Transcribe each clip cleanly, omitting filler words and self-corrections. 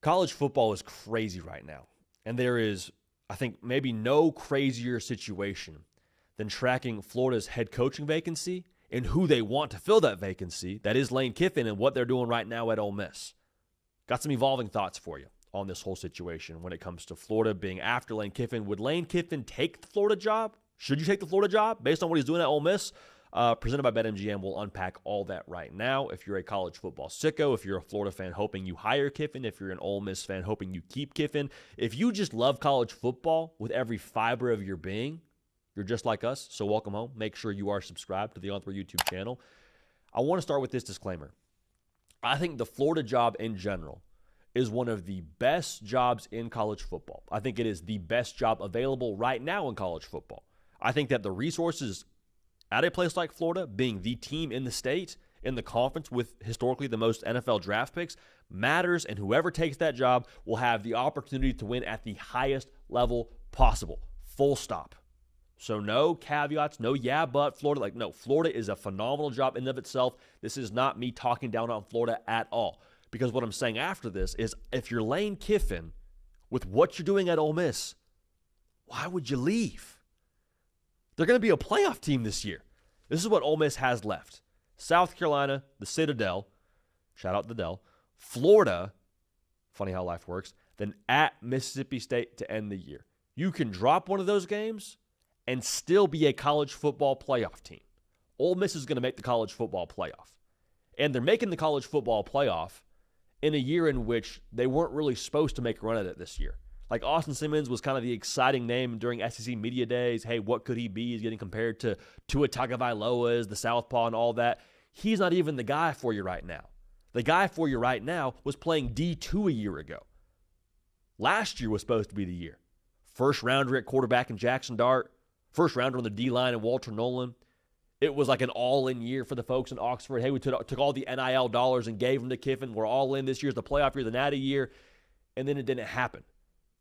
College football is crazy right now. And there is, I think, maybe no crazier situation than tracking Florida's head coaching vacancy and who they want to fill that vacancy, that is Lane Kiffin, and what they're doing right now at Ole Miss. Got some evolving thoughts for you on this whole situation when it comes to Florida being after Lane Kiffin. Would Lane Kiffin take the Florida job? Should you take the Florida job based on what he's doing at Ole Miss? Presented by BetMGM, we'll unpack all that right now. If you're a college football sicko, if you're a Florida fan hoping you hire Kiffin, if you're an Ole Miss fan hoping you keep Kiffin, if you just love college football with every fiber of your being, you're just like us, so welcome home. Make sure you are subscribed to the On Throw YouTube channel. I want to start with this disclaimer. I think the Florida job in general is one of the best jobs in college football. I think it is the best job available right now in college football. I think that the resources at a place like Florida, being the team in the state, in the conference with historically the most NFL draft picks, matters, and whoever takes that job will have the opportunity to win at the highest level possible. Full stop. So no caveats, no yeah, but Florida. No, Florida is a phenomenal job in and of itself. This is not me talking down on Florida at all. Because what I'm saying after this is if you're Lane Kiffin with what you're doing at Ole Miss, why would you leave? They're going to be a playoff team this year. This is what Ole Miss has left. South Carolina, the Citadel, shout out the Dell, Florida, funny how life works, then at Mississippi State to end the year. You can drop one of those games and still be a college football playoff team. Ole Miss is going to make the college football playoff. And they're making the college football playoff in a year in which they weren't really supposed to make a run at it this year. Like Austin Simmons was kind of the exciting name during SEC media days. Hey, what could he be? He's getting compared to Tua Tagovailoa as the southpaw and all that. He's not even the guy for you right now. The guy for you right now was playing D2 a year ago. Last year was supposed to be the year. First rounder at quarterback in Jackson Dart. First rounder on the D-line in Walter Nolan. It was like an all-in year for the folks in Oxford. Hey, we took all the NIL dollars and gave them to Kiffin. We're all in. This year's the playoff year, the natty year. And then it didn't happen.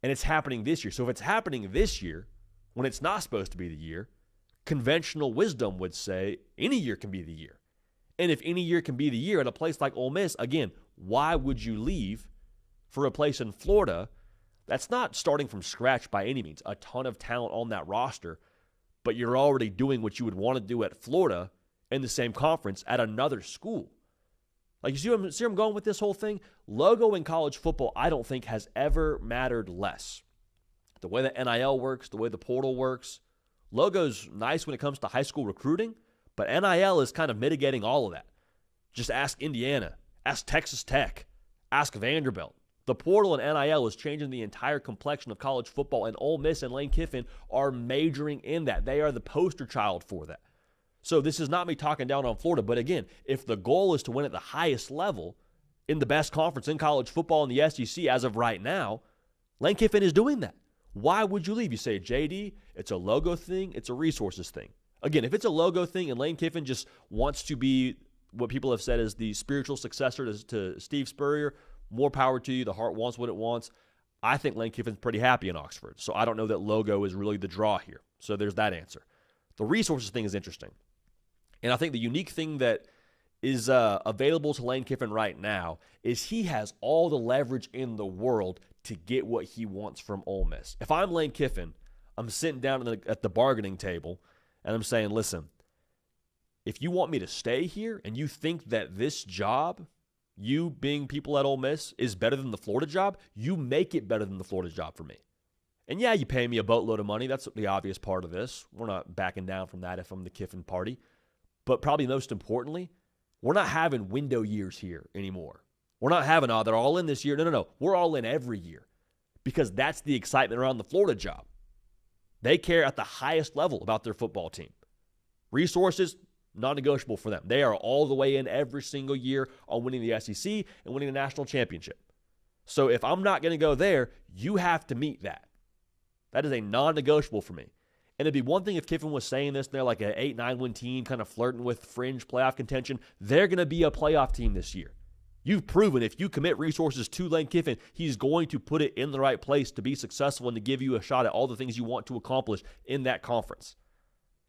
And it's happening this year. So if it's happening this year, when it's not supposed to be the year, conventional wisdom would say any year can be the year. And if any year can be the year at a place like Ole Miss, again, why would you leave for a place in Florida that's not starting from scratch by any means? A ton of talent on that roster, but you're already doing what you would want to do at Florida in the same conference at another school. Like, you see where I'm going with this whole thing? Logo in college football, I don't think, has ever mattered less. The way that NIL works, the way the portal works, logo's nice when it comes to high school recruiting, but NIL is kind of mitigating all of that. Just ask Indiana, ask Texas Tech, ask Vanderbilt. The portal and NIL is changing the entire complexion of college football, and Ole Miss and Lane Kiffin are majoring in that. They are the poster child for that. So this is not me talking down on Florida, but again, if the goal is to win at the highest level in the best conference in college football in the SEC as of right now, Lane Kiffin is doing that. Why would you leave? You say, JD, it's a logo thing, it's a resources thing. Again, if it's a logo thing and Lane Kiffin just wants to be what people have said is the spiritual successor to Steve Spurrier, more power to you. The heart wants what it wants. I think Lane Kiffin's pretty happy in Oxford, so I don't know that logo is really the draw here. So there's that answer. The resources thing is interesting. And I think the unique thing that is available to Lane Kiffin right now is he has all the leverage in the world to get what he wants from Ole Miss. If I'm Lane Kiffin, I'm sitting down at the bargaining table, and I'm saying, listen, if you want me to stay here and you think that this job, you being people at Ole Miss, is better than the Florida job, you make it better than the Florida job for me. And yeah, you pay me a boatload of money. That's the obvious part of this. We're not backing down from that if I'm the Kiffin party. But probably most importantly, we're not having window years here anymore. We're not having, they're all in this year. No. We're all in every year because that's the excitement around the Florida job. They care at the highest level about their football team. Resources, non-negotiable for them. They are all the way in every single year on winning the SEC and winning the national championship. So if I'm not going to go there, you have to meet that. That is a non-negotiable for me. And it'd be one thing if Kiffin was saying this, and they're like an 8-9 win team kind of flirting with fringe playoff contention. They're going to be a playoff team this year. You've proven if you commit resources to Lane Kiffin, he's going to put it in the right place to be successful and to give you a shot at all the things you want to accomplish in that conference.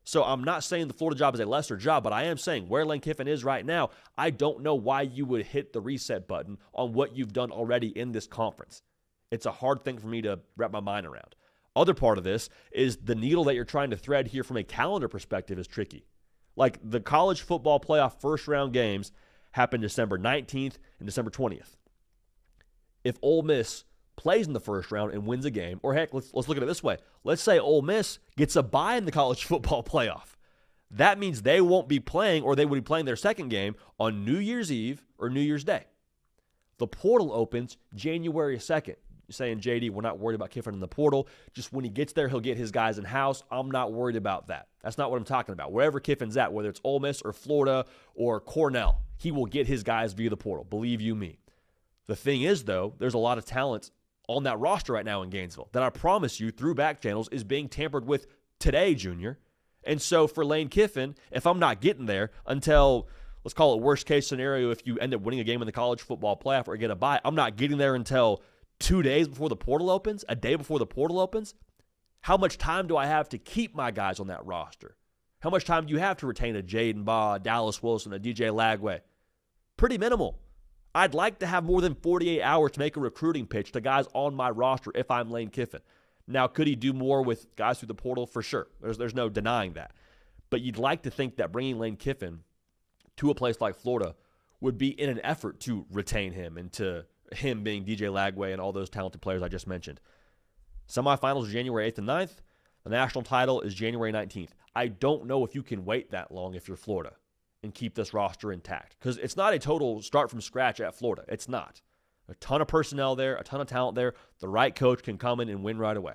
So I'm not saying the Florida job is a lesser job, but I am saying where Lane Kiffin is right now, I don't know why you would hit the reset button on what you've done already in this conference. It's a hard thing for me to wrap my mind around. Other part of this is the needle that you're trying to thread here from a calendar perspective is tricky. Like the college football playoff first round games happen December 19th and December 20th. If Ole Miss plays in the first round and wins a game, or heck, let's look at it this way. Let's say Ole Miss gets a bye in the college football playoff. That means they won't be playing, or they would be playing their second game on New Year's Eve or New Year's Day. The portal opens January 2nd. You're saying, JD, we're not worried about Kiffin in the portal. Just when he gets there, he'll get his guys in-house. I'm not worried about that. That's not what I'm talking about. Wherever Kiffin's at, whether it's Ole Miss or Florida or Cornell, he will get his guys via the portal. Believe you me. The thing is, though, there's a lot of talent on that roster right now in Gainesville that I promise you through back channels is being tampered with today, Junior. And so for Lane Kiffin, if I'm not getting there until, let's call it worst case scenario, if you end up winning a game in the college football playoff or get a bye, I'm not getting there until 2 days before the portal opens, a day before the portal opens. How much time do I have to keep my guys on that roster? How much time do you have to retain a Jaden Baugh, Dallas Wilson, a DJ Lagway? Pretty minimal. I'd like to have more than 48 hours to make a recruiting pitch to guys on my roster if I'm Lane Kiffin. Now, could he do more with guys through the portal? For sure. There's no denying that. But you'd like to think that bringing Lane Kiffin to a place like Florida would be in an effort to retain him and to him being DJ Lagway and all those talented players I just mentioned. Semifinals are January 8th and 9th. The national title is January 19th. I don't know if you can wait that long if you're Florida and keep this roster intact, because it's not a total start from scratch at Florida. It's not. A ton of personnel there, a ton of talent there. The right coach can come in and win right away.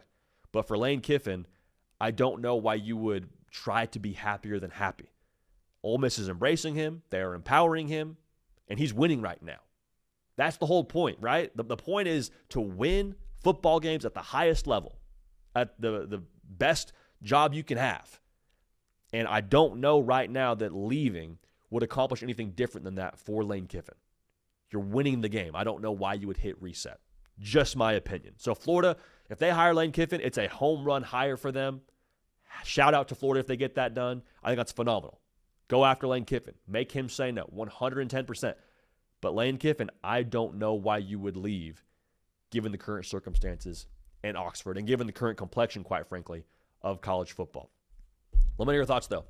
But for Lane Kiffin, I don't know why you would try to be happier than happy. Ole Miss is embracing him. They are empowering him, and he's winning right now. That's the whole point, right? The point is to win football games at the highest level, at the best job you can have. And I don't know right now that leaving would accomplish anything different than that for Lane Kiffin. You're winning the game. I don't know why you would hit reset. Just my opinion. So Florida, if they hire Lane Kiffin, it's a home run hire for them. Shout out to Florida if they get that done. I think that's phenomenal. Go after Lane Kiffin. Make him say no, 110%. But Lane Kiffin, I don't know why you would leave given the current circumstances in Oxford and given the current complexion, quite frankly, of college football. Let me know your thoughts, though.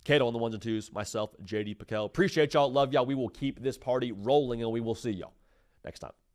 Cato on the ones and twos, myself, JD PicKell. Appreciate y'all. Love y'all. We will keep this party rolling, and we will see y'all next time.